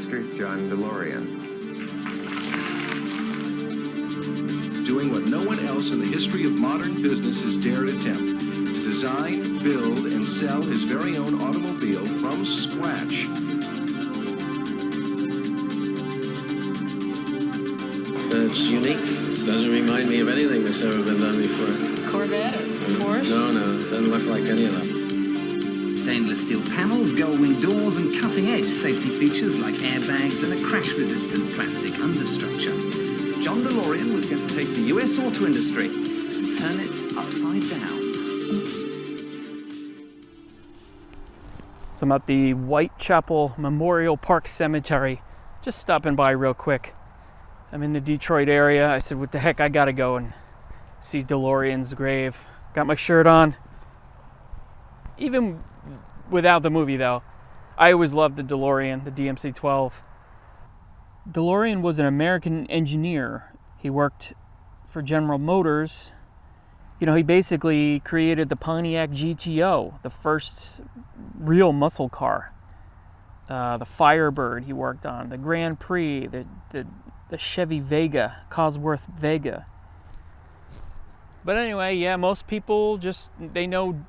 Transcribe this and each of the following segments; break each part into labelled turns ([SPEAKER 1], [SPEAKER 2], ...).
[SPEAKER 1] Mr. John DeLorean.
[SPEAKER 2] Doing what no one else in the history of modern business has dared attempt, to design, build, and sell his very own automobile from scratch.
[SPEAKER 3] It's unique. Doesn't remind me of anything that's ever been done before.
[SPEAKER 4] Corvette or Porsche?
[SPEAKER 3] No, doesn't look like any of them.
[SPEAKER 5] Stainless steel panels, gull-wing doors and cutting-edge safety features like airbags and a crash-resistant plastic understructure. John DeLorean was going to take the US auto industry and turn it upside down.
[SPEAKER 6] So I'm at the Whitechapel Memorial Park Cemetery, just stopping by real quick. I'm in the Detroit area. I said, what the heck, I gotta go and see DeLorean's grave. Got my shirt on. Even without the movie though, I always loved the DeLorean, the DMC-12. DeLorean was an American engineer. He worked for General Motors. You know, he basically created the Pontiac GTO, the first real muscle car. The Firebird he worked on, the Grand Prix, the Chevy Vega, Cosworth Vega. But anyway, yeah, most people they know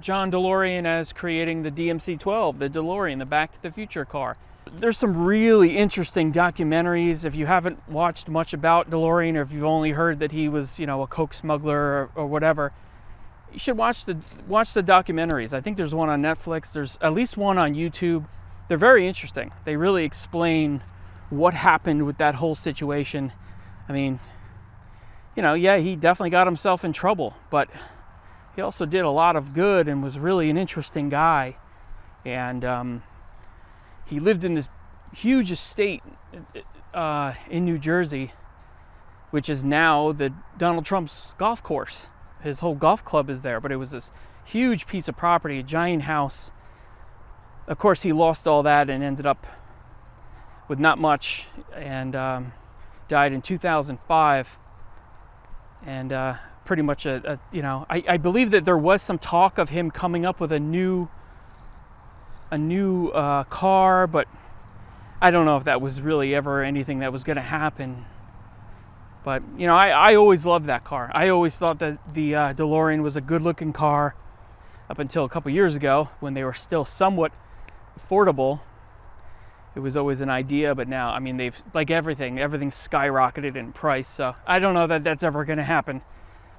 [SPEAKER 6] John DeLorean as creating the DMC-12, the DeLorean, the Back to the Future car. There's some really interesting documentaries. If you haven't watched much about DeLorean, or if you've only heard that he was, you know, a coke smuggler or whatever, you should watch the documentaries. I think there's one on Netflix. There's at least one on YouTube. They're very interesting. They really explain what happened with that whole situation. I mean, you know, yeah, he definitely got himself in trouble, but he also did a lot of good and was really an interesting guy. And he lived in this huge estate in New Jersey, which is now the Donald Trump's golf course. His whole golf club is there, but it was this huge piece of property, a giant house. Of course, he lost all that and ended up with not much, and died in 2005. And pretty much you know, I believe that there was some talk of him coming up with a new car, but I don't know if that was really ever anything that was going to happen. But you know, I always loved that car. I always thought that the DeLorean was a good-looking car up until a couple years ago, when they were still somewhat affordable. It was always an idea, but now, I mean, they've, like everything's skyrocketed in price. So I don't know that that's ever going to happen.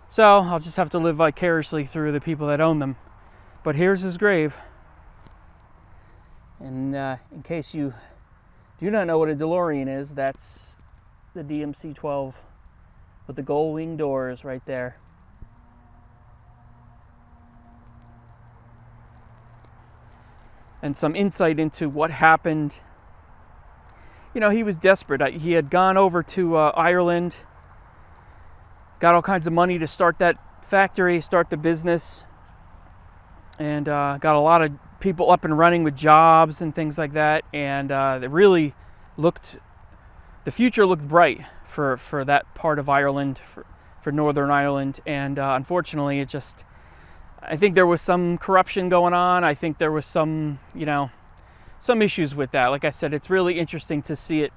[SPEAKER 6] So I'll just have to live vicariously through the people that own them. But here's his grave. And in case you do not know what a DeLorean is, that's the DMC-12 with the gull-wing doors right there. And some insight into what happened. You know, he was desperate. He had gone over to Ireland, got all kinds of money to start that factory, start the business, and got a lot of people up and running with jobs and things like that. And it really the future looked bright for that part of Ireland, for Northern Ireland. And unfortunately, I think there was some corruption going on. I think there was some issues with that. Like I said, it's really interesting to see it,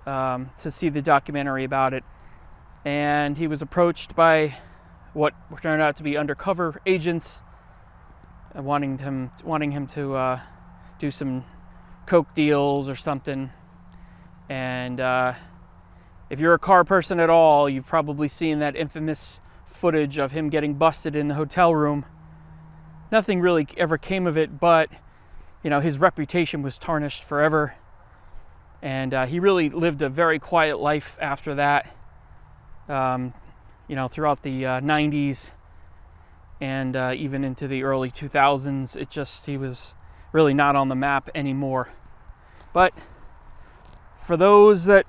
[SPEAKER 6] to see the documentary about it. And he was approached by what turned out to be undercover agents, wanting him to do some coke deals or something. And if you're a car person at all, you've probably seen that infamous footage of him getting busted in the hotel room. Nothing really ever came of it, but you know, his reputation was tarnished forever. And he really lived a very quiet life after that. You know, throughout the 90s and even into the early 2000s, he was really not on the map anymore. But for those that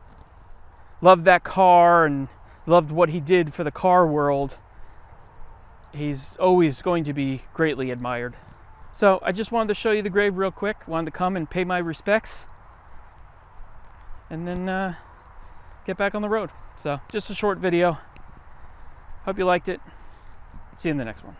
[SPEAKER 6] loved that car and loved what he did for the car world, he's always going to be greatly admired. So I just wanted to show you the grave real quick. Wanted to come and pay my respects and then get back on the road. So just a short video. Hope you liked it. See you in the next one.